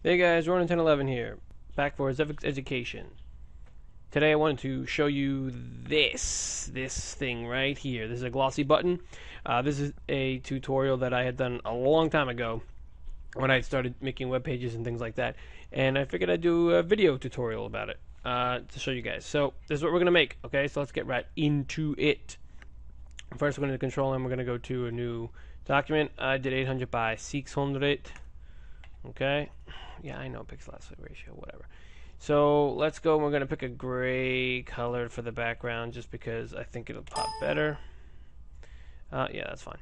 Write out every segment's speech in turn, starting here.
Hey guys, Ronin1011 here, back for ZephixEducation. Today I wanted to show you this thing right here. This is a glossy button. This is a tutorial that I had done a long time ago when I started making web pages and things like that. And I figured I'd do a video tutorial about it to show you guys. So this is what we're going to make, okay? So let's get right into it. First we're going to control and we're going to go to a new document. I did 800 by 600. Okay, yeah, I know pixel aspect ratio, whatever. So let's go. We're gonna pick a gray color for the background, just because I think it'll pop better. Yeah, that's fine.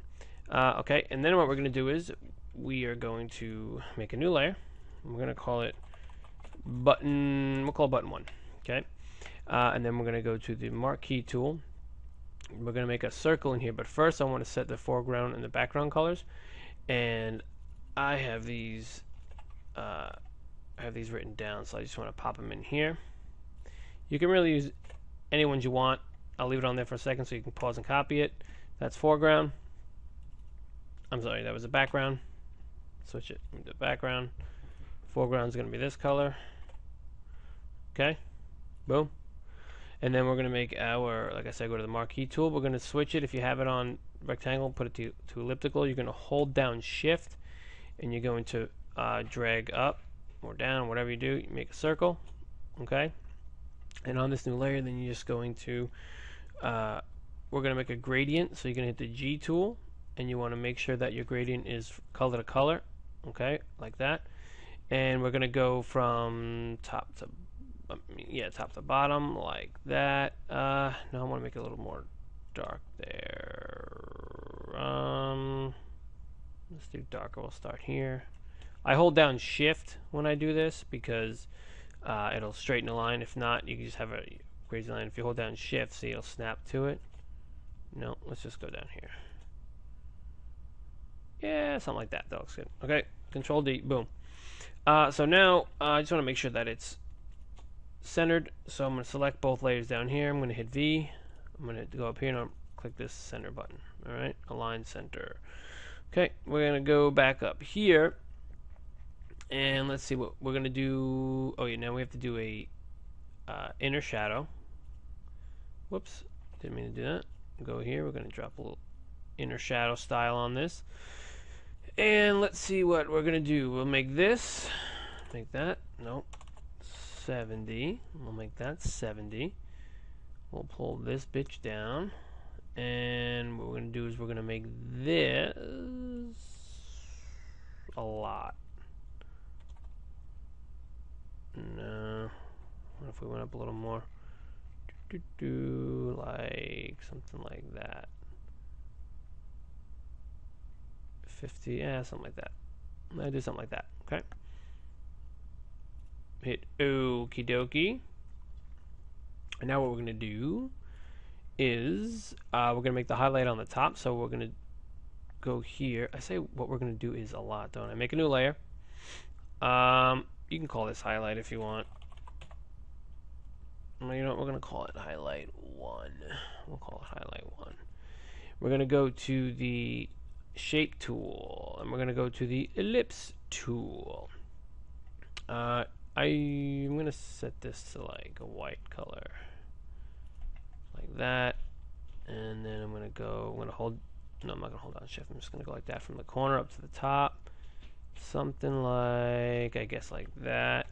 Okay, and then what we're gonna do is we are going to make a new layer. We're gonna call it button. We'll call it button 1. Okay, and then we're gonna go to the marquee tool. We're gonna make a circle in here, but first I want to set the foreground and the background colors, and I have these written down, so I just want to pop them in here. You can really use any ones you want. I'll leave it on there for a second so you can pause and copy it. That's foreground. I'm sorry, that was the background. Switch it to background. Foreground is going to be this color. Okay, boom. And then we're going to make our, like I said, go to the marquee tool. We're going to switch it. If you have it on rectangle, put it to elliptical. You're going to hold down shift, and you're going to drag up or down, whatever you do. You make a circle, okay? And on this new layer, then you're just going to, we're going to make a gradient. So you're going to hit the G tool, and you want to make sure that your gradient is color to color, okay, like that. And we're going to go from top to bottom, like that. No, I want to make it a little more dark there. Let's do darker. We'll start here. I hold down shift when I do this because it'll straighten the line. If not, you can just have a crazy line. If you hold down shift, see, it'll snap to it. No, let's just go down here. Yeah, something like that. That looks good. Okay, Control D, boom. So now I just want to make sure that it's centered. So I'm going to select both layers down here. I'm going to hit V. I'm going to go up here and I'll click this center button. All right, align center. Okay, we're going to go back up here. And let's see what we're going to do. Oh, yeah, now we have to do a inner shadow. Whoops, didn't mean to do that. Go here. We're going to drop a little inner shadow style on this. And let's see what we're going to do. We'll make this. Make that. Nope. 70. We'll make that 70. We'll pull this bitch down. And what we're going to do is we're going to make this a lot. No. What if we went up a little more? Like something like that. 50, yeah, something like that. I'll do something like that, okay? Hit okie dokie. And now what we're going to do is we're going to make the highlight on the top. So we're going to go here. I say what we're going to do is a lot, don't I? Make a new layer. You can call this highlight if you want. Well, you know what? We're going to call it highlight 1. We'll call it highlight 1. We're going to go to the shape tool, and we're going to go to the ellipse tool. I'm going to set this to like a white color, like that. And then I'm going to hold, no, I'm not going to hold down shift. I'm just going to go like that from the corner up to the top. Something like, I guess like that.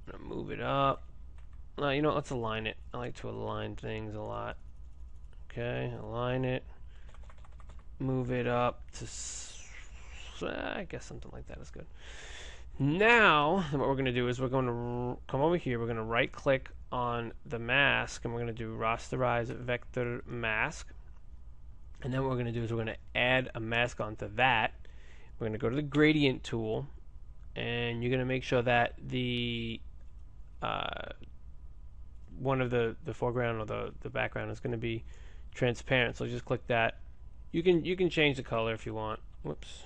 I'm going to move it up. You know, let's align it. I like to align things a lot. Okay, align it. Move it up to, I guess something like that is good. Now, what we're going to do is we're going to come over here. We're going to right click on the mask, and we're going to do rasterize vector mask. And then what we're going to do is we're going to add a mask onto that. We're going to go to the gradient tool, and you're going to make sure that the one of the foreground or the background is going to be transparent. So just click that. You can change the color if you want. Whoops.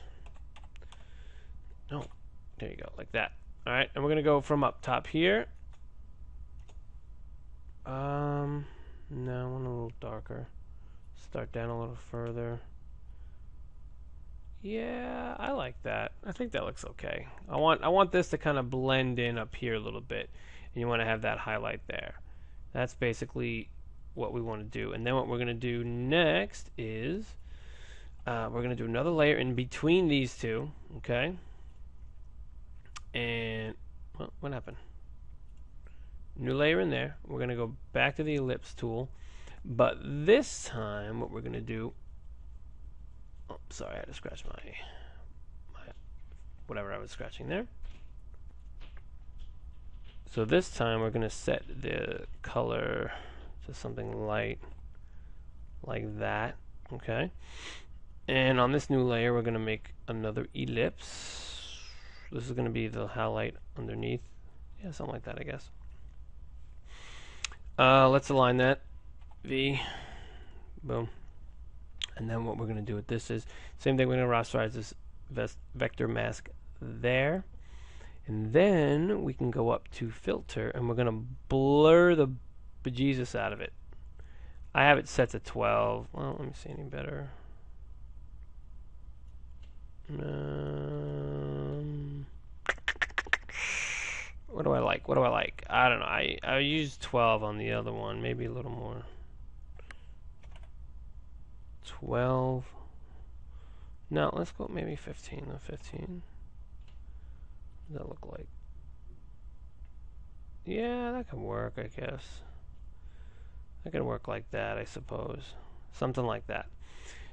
No. There you go, like that. All right, and we're going to go from up top here. No, I want a little darker. Start down a little further. Yeah, I like that. I think that looks okay. I want this to kind of blend in up here a little bit, and you want to have that highlight there. That's basically what we want to do. And then what we're going to do next is we're going to do another layer in between these two, okay? And well, what happened? New layer in there. We're going to go back to the ellipse tool, but this time what we're going to do. Oh, sorry, I had to scratch my whatever I was scratching there. So this time we're going to set the color to something light like that, okay? And on this new layer we're going to make another ellipse. This is going to be the highlight underneath. Yeah, something like that, I guess. Let's align that. V. Boom. And then what we're going to do with this is same thing. We're going to rasterize this vector mask there, and then we can go up to filter and we're going to blur the bejesus out of it. I have it set to 12. Well, let me see any better. What do I like? What do I like? I don't know. I used 12 on the other one. Maybe a little more. 12. No, let's go maybe 15. 15. What does that look like? Yeah, that can work, I guess. That can work like that, I suppose. Something like that.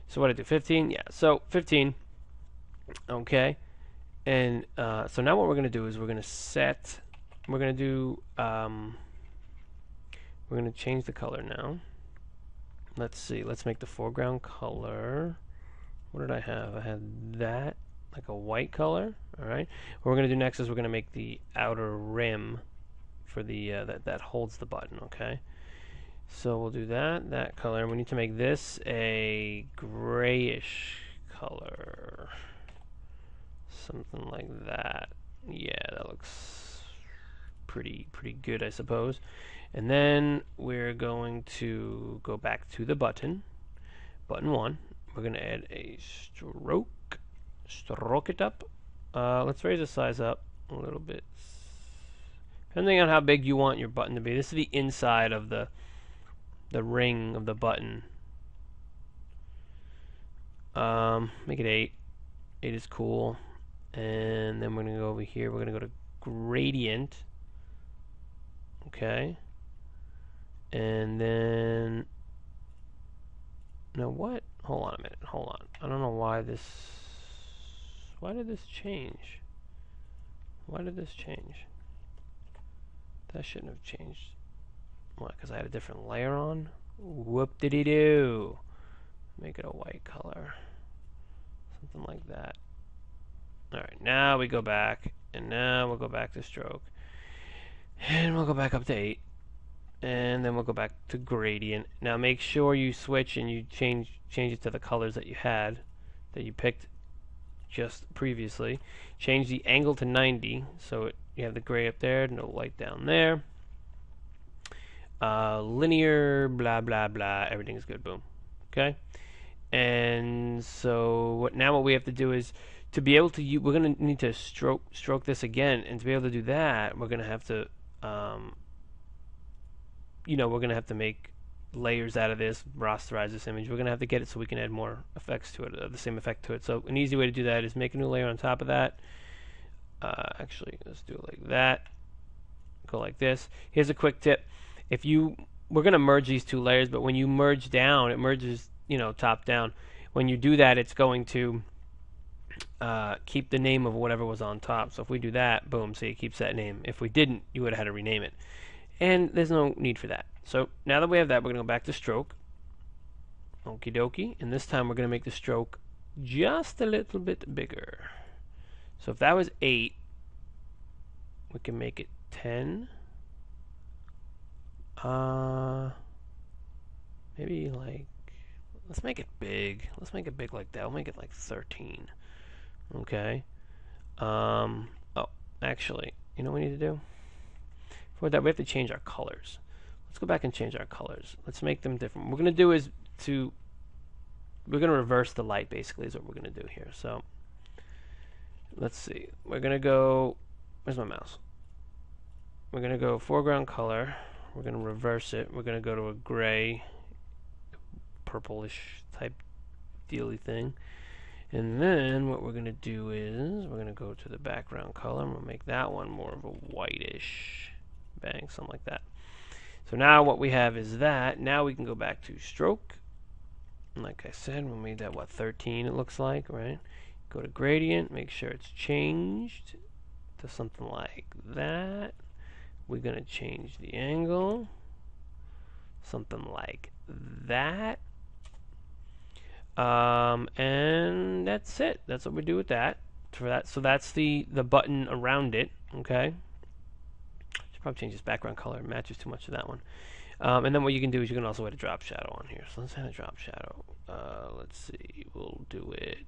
So what I do? 15? Yeah, so 15. Okay. And so now what we're going to do is we're going to set, we're going to do, we're going to change the color now. Let's see, let's make the foreground color. What did I have? I had that, like a white color. Alright. What we're going to do next is we're going to make the outer rim for the, that holds the button, okay? So we'll do that color. We need to make this a grayish color. Something like that. Yeah, that looks pretty good, I suppose. And then we're going to go back to the button 1. We're going to add a stroke it up. Let's raise the size up a little bit, depending on how big you want your button to be. This is the inside of the ring of the button. Make it 8. 8 is cool. And then we're going to go over here. We're going to go to gradient. Okay. And then, now what? Hold on a minute. Hold on. I don't know why this. Why did this change? Why did this change? That shouldn't have changed. What? Because I had a different layer on? Whoop-diddy-doo. Make it a white color. Something like that. Alright, now we go back, and now we'll go back to stroke. And we'll go back up to 8. And then we'll go back to gradient. Now make sure you switch and you change it to the colors that you had, that you picked just previously. Change the angle to 90, so you have the gray up there, no light down there. Linear, blah blah blah, everything's good, boom. Okay? And so what we have to do is, to be able to we're going to need to stroke this again, and to be able to do that, we're going to have to we're going to have to make layers out of this, rasterize this image. We're going to have to get it so we can add more effects to it, the same effect to it. So an easy way to do that is make a new layer on top of that. Actually, let's do it like that. Go like this. Here's a quick tip. We're going to merge these two layers, but when you merge down, it merges, top down. When you do that, it's going to keep the name of whatever was on top. So if we do that, boom, see, it keeps that name. If we didn't, you would have had to rename it. And there's no need for that. So now that we have that, we're going to go back to stroke. Okie dokie. And this time we're going to make the stroke just a little bit bigger. So if that was 8, we can make it 10. Maybe like, let's make it big. Let's make it big like that. We'll make it like 13. Okay. Oh, actually, you know what we need to do? For that, we have to change our colors. Let's go back and change our colors. Let's make them different. What we're going to do is gonna reverse the light basically is what we're gonna do here. So let's see. We're gonna go. Where's my mouse? We're gonna go foreground color. We're gonna reverse it. We're gonna go to a gray, purplish type dealy thing. And then what we're going to do is we're going to go to the background color and we'll make that one more of a whitish, bang, something like that. So now what we have is that. Now we can go back to stroke. And like I said, we made that, what, 13 it looks like, right? Go to gradient, make sure it's changed to something like that. We're going to change the angle, something like that. And that's it. That's what we do with that. For that, so that's the button around it. Okay. Should probably change this background color. It matches too much to that one. And then what you can do is you can also add a drop shadow on here. So let's add a drop shadow. Let's see. We'll do it.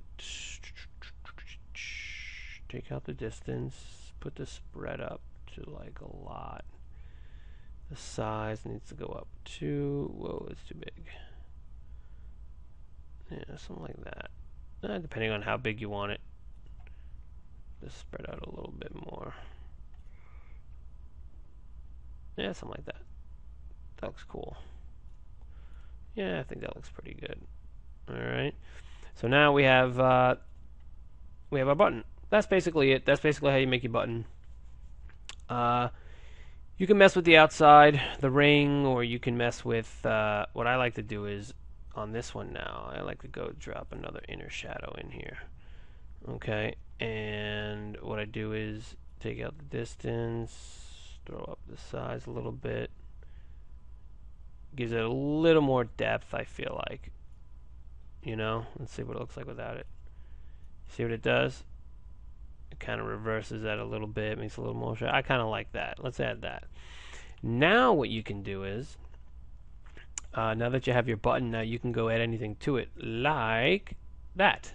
Take out the distance. Put the spread up to like a lot. The size needs to go up to. Whoa, it's too big. Yeah, something like that. Depending on how big you want it. Just spread out a little bit more. Yeah, something like that. That looks cool. Yeah, I think that looks pretty good. Alright. So now we have our button. That's basically it. That's basically how you make your button. You can mess with the outside, the ring, or you can mess with what I like to do is on this one now, I like to go drop another inner shadow in here. Okay, and what I do is take out the distance, throw up the size a little bit. Gives it a little more depth, I feel like. You know, let's see what it looks like without it. See what it does? It kind of reverses that a little bit, makes a little more shadow. I kind of like that. Let's add that. Now what you can do is, now that you have your button, now you can go add anything to it, like that.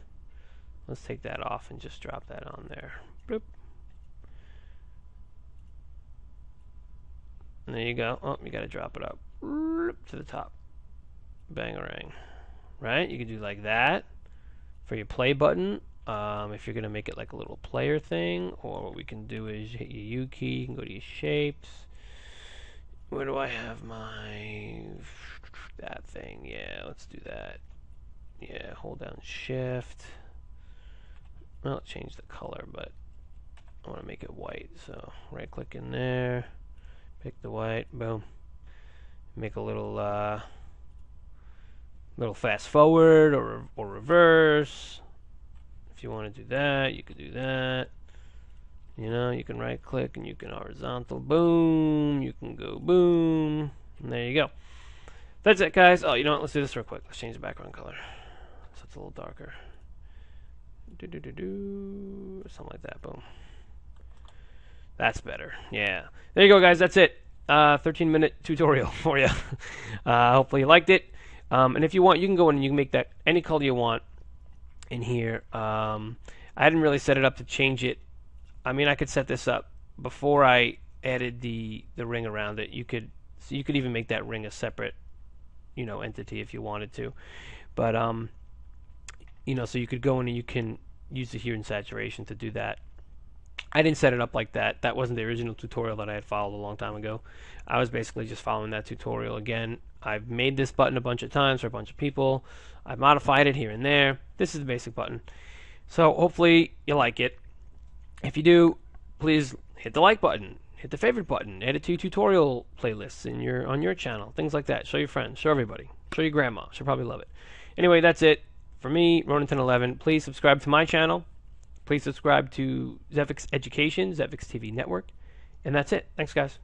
Let's take that off and just drop that on there. Bloop. And there you go. Oh, you got to drop it up to the top. Bangarang. Right? You can do like that for your play button. If you're going to make it like a little player thing, or what we can do is hit your U key, you can go to your shapes. Where do I have my that thing? Yeah, let's do that. Yeah, hold down shift. Well, change the color, but I want to make it white. So right click in there, pick the white, boom. Make a little fast forward or reverse. If you want to do that, you could do that. You know, you can right click and you can horizontal, boom. You can go boom. And there you go. That's it, guys. Oh, you know what? Let's do this real quick. Let's change the background color so it's a little darker. Something like that. Boom. That's better. Yeah. There you go, guys. That's it. 13-minute tutorial for you. Hopefully you liked it. And if you want, you can go in and you can make that any color you want in here. I hadn't really set it up to change it. I mean, I could set this up before I added the ring around it. You could even make that ring a separate, you know, entity if you wanted to. But you know, so you could go in and you can use the hue and saturation to do that. I didn't set it up like that. That wasn't the original tutorial that I had followed a long time ago. I was basically just following that tutorial again. I've made this button a bunch of times for a bunch of people. I've modified it here and there. This is the basic button. So hopefully you like it. If you do, please hit the like button, hit the favorite button, add it to your tutorial playlists on your channel, things like that. Show your friends, show everybody, show your grandma. She'll probably love it. Anyway, that's it for me, Ronin1011. Please subscribe to my channel. Please subscribe to ZephixEducation, Zephix TV Network. And that's it. Thanks, guys.